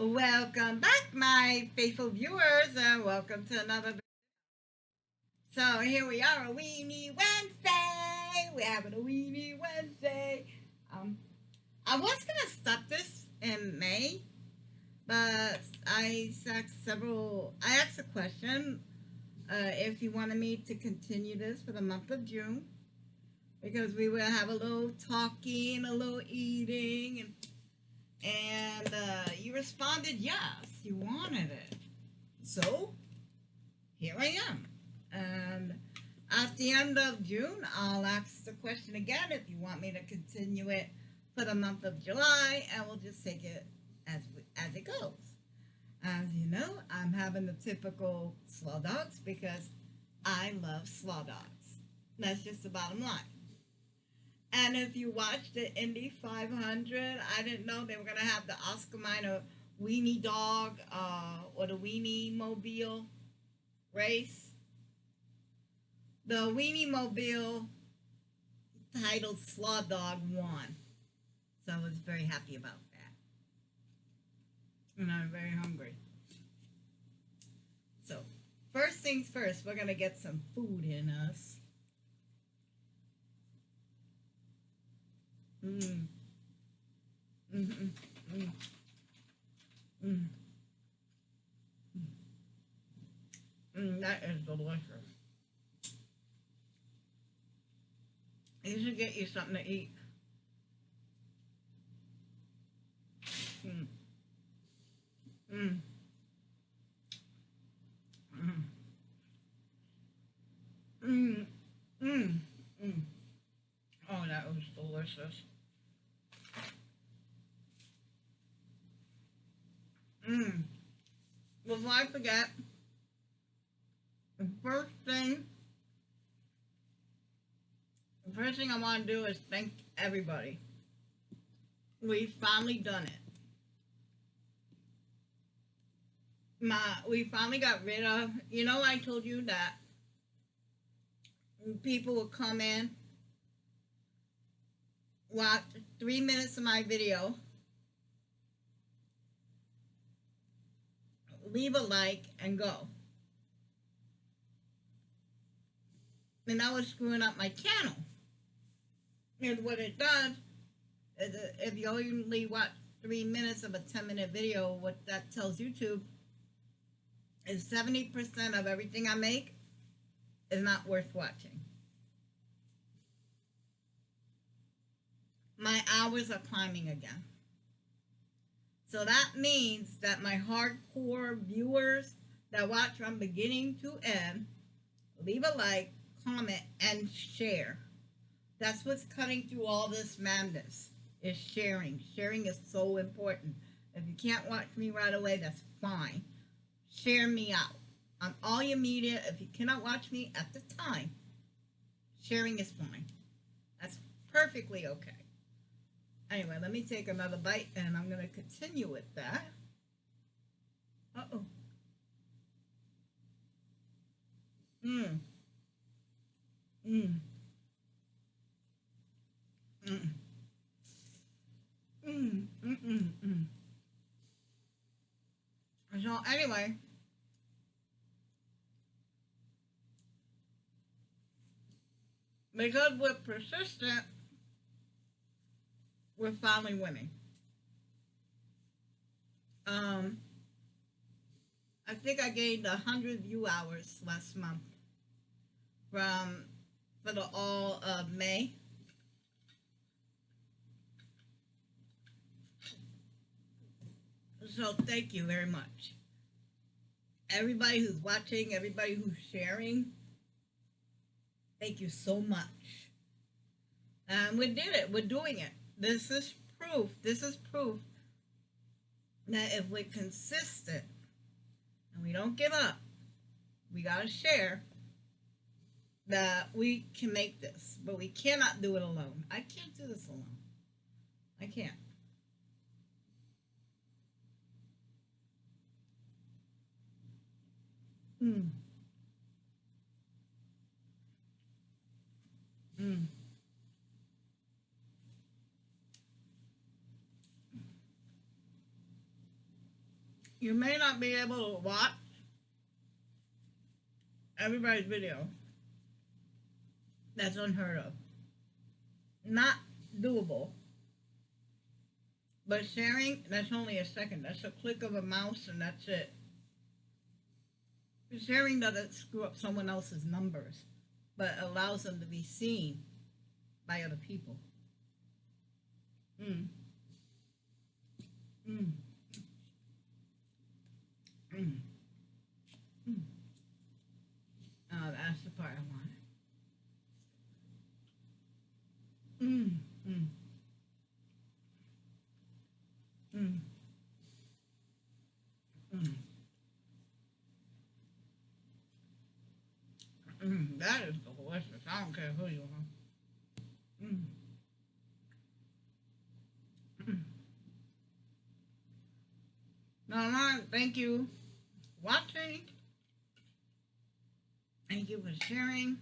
Welcome back, my faithful viewers, and welcome to another. So here we are, a Weenie Wednesday. We're having a Weenie Wednesday. Um, I was gonna stop this in May, but I asked a question if you wanted me to continue this for the month of June because we will have a little talking, a little eating, and you responded yes, you wanted it. So here I am. And at the end of June, I'll ask the question again if you want me to continue it for the month of July, and we'll just take it as it goes. As you know, I'm having the typical slaw dogs because I love slaw dogs. That's just the bottom line. And if you watch the Indy 500, I didn't know they were going to have the Oscar Mayer Weenie Dog or the Weenie Mobile race. The Weenie Mobile titled Slaw Dog won. So I was very happy about that. And I'm very hungry. So, first things first, we're going to get some food in us. Mm. Mm-hmm. Mm. Mm. That is delicious. You should get you something to eat. Mm. Mm. Mm. Mm. Mm. Mm. Oh, that was delicious. Mm. Before I forget, the first thing I want to do is thank everybody. We've finally done it. We finally got rid of. You know, I told you that people would come in, watch 3 minutes of my video, leave a like, and go. And that was screwing up my channel. And what it does is if you only watch 3 minutes of a 10-minute video, what that tells YouTube is 70% of everything I make is not worth watching. My hours are climbing again. So that means that my hardcore viewers that watch from beginning to end, leave a like, comment, and share. That's what's cutting through all this madness, is sharing. Sharing is so important. If you can't watch me right away, that's fine. Share me out on all your media. If you cannot watch me at the time, sharing is fine. That's perfectly okay. Anyway, let me take another bite and I'm going to continue with that. Uh-oh. Mmm. Mmm. Mmm. Mmm. Mmm. Mmm. So anyway, because we're persistent, we're finally winning. I think I gained 100 view hours last month for the all of May. So thank you very much. Everybody who's watching, everybody who's sharing, thank you so much. And we did it. We're doing it. This is proof. This is proof that if we're consistent and we don't give up, we got to share, that we can make this. But we cannot do it alone. I can't do this alone. I can't. Mm. Mm. You may not be able to watch everybody's video. That's unheard of. Not doable. But sharing, that's only a second. That's a click of a mouse and that's it. Sharing doesn't screw up someone else's numbers, but allows them to be seen by other people. Mm. Mm. Mm. Mm. Oh, that's the part I want. Mm. Mm. Mm. Mm. That is delicious. I don't care who you are. Mm. Mm. No, thank you for watching. Thank you for sharing.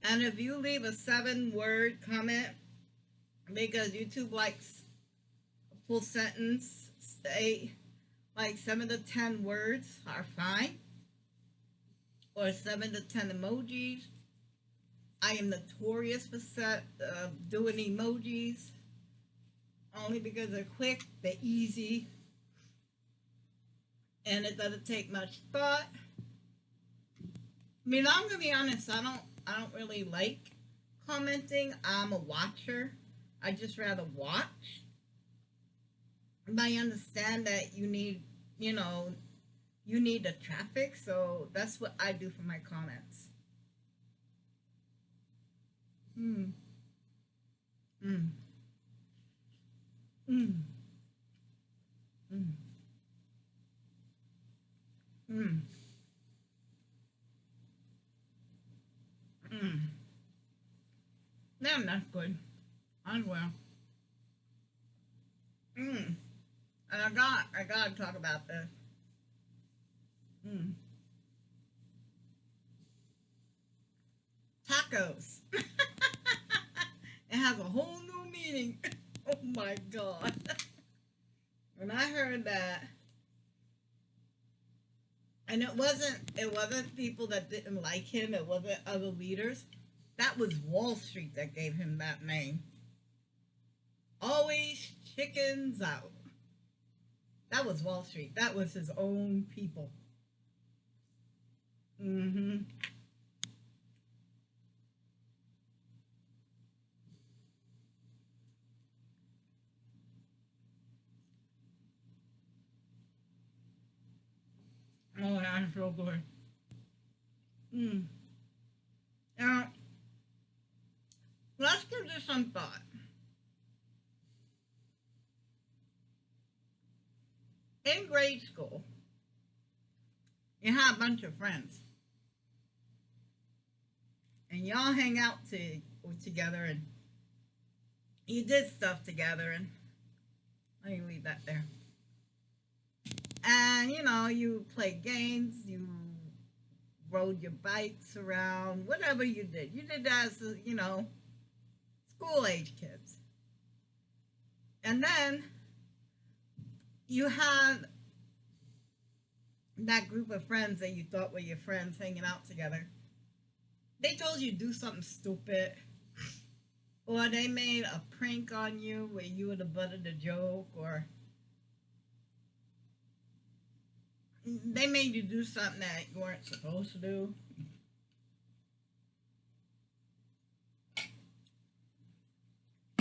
And if you leave a 7-word comment, because YouTube likes a full sentence, say like 7 to 10 words are fine, or 7 to 10 emojis. I am notorious for doing emojis, only because they're quick, they're easy, and it doesn't take much thought. I mean, I'm gonna be honest. I don't really like commenting. I'm a watcher. I just rather watch. But I understand that you need the traffic, so that's what I do for my comments. Mm. Mm. Mm. Mm. Mm. Mm. Damn, that's good. As well. Mm. And I gotta talk about this. Mm. Tacos. It has a whole new meaning. Oh my god. When I heard that, and it wasn't people that didn't like him, it wasn't other leaders. That was Wall Street that gave him that name. Always chickens out. That was Wall Street. That was his own people. Mm-hmm. Oh, that's so good. Mm. Now, let's give this some thought. In grade school, you have a bunch of friends, and y'all hang out together, and you did stuff together, and let me leave that there. And you played games, you rode your bikes around, whatever you did. You did that as school age kids. And then you had that group of friends that you thought were your friends hanging out together. They told you to do something stupid, or they made a prank on you where you were the butt of the joke, or they made you do something that you weren't supposed to do.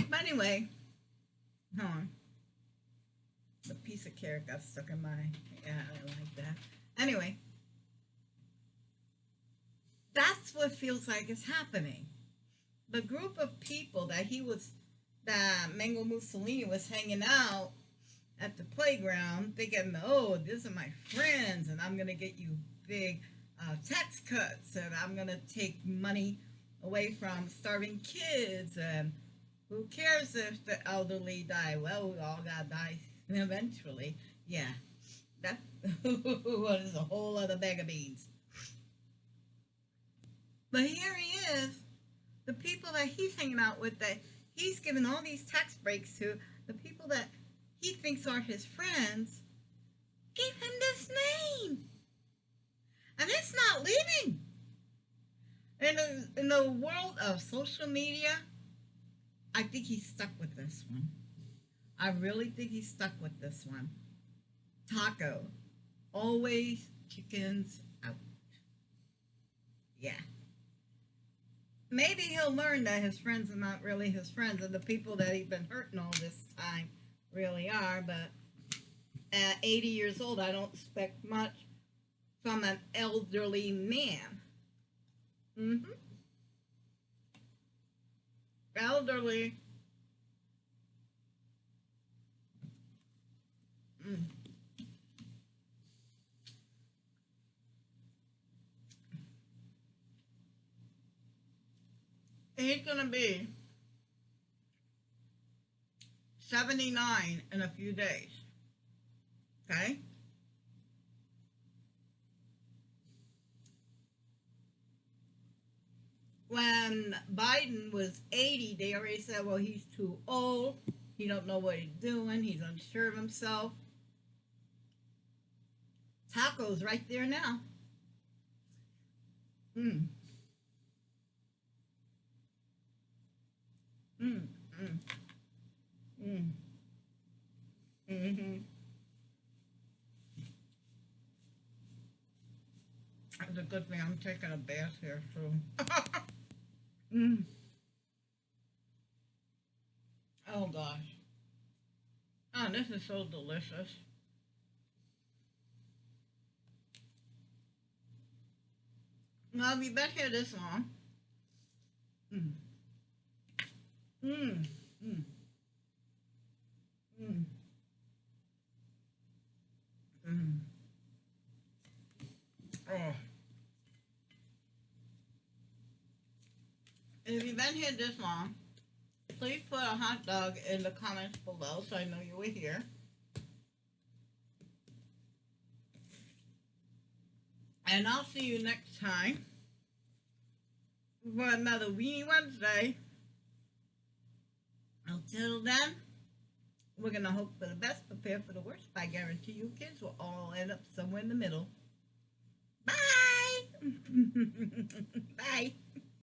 But anyway, hold on. The piece of carrot got stuck in my. Yeah, I don't like that. Anyway, that's what feels like is happening. The group of people that Mango Mussolini was hanging out at the playground, thinking, oh, these are my friends, and I'm gonna get you big tax cuts, and I'm gonna take money away from starving kids, and who cares if the elderly die? Well, we all gotta die eventually. Yeah, that was a whole other bag of beans. But here he is, The people that he's hanging out with, that he's giving all these tax breaks to, the people that he thinks are his friends, gave him this name. And it's not leaving. In the world of social media, I think he's stuck with this one. I really think he's stuck with this one. Taco. Always chickens out. Yeah. Maybe he'll learn that his friends are not really his friends, and the people that he's been hurting all this time really are. But at 80 years old, I don't expect much from an elderly man. Mm-hmm. Elderly. Mm. He's gonna be 79 in a few days. Okay? When Biden was 80, they already said, well, he's too old. He don't know what he's doing. He's unsure of himself. Taco's right there now. Mm, mm, mm, mm, mm-hmm. It's a good thing I'm taking a bath here, so. Mm. Oh, gosh. Oh, this is so delicious. I'll be back here this long. Mm, mm, mm, mm, mm. Oh. If you've been here this long, please put a hot dog in the comments below so I know you were here. And I'll see you next time for another Weenie Wednesday. Until then, we're going to hope for the best, prepare for the worst. I guarantee you kids will all end up somewhere in the middle. Bye! Bye!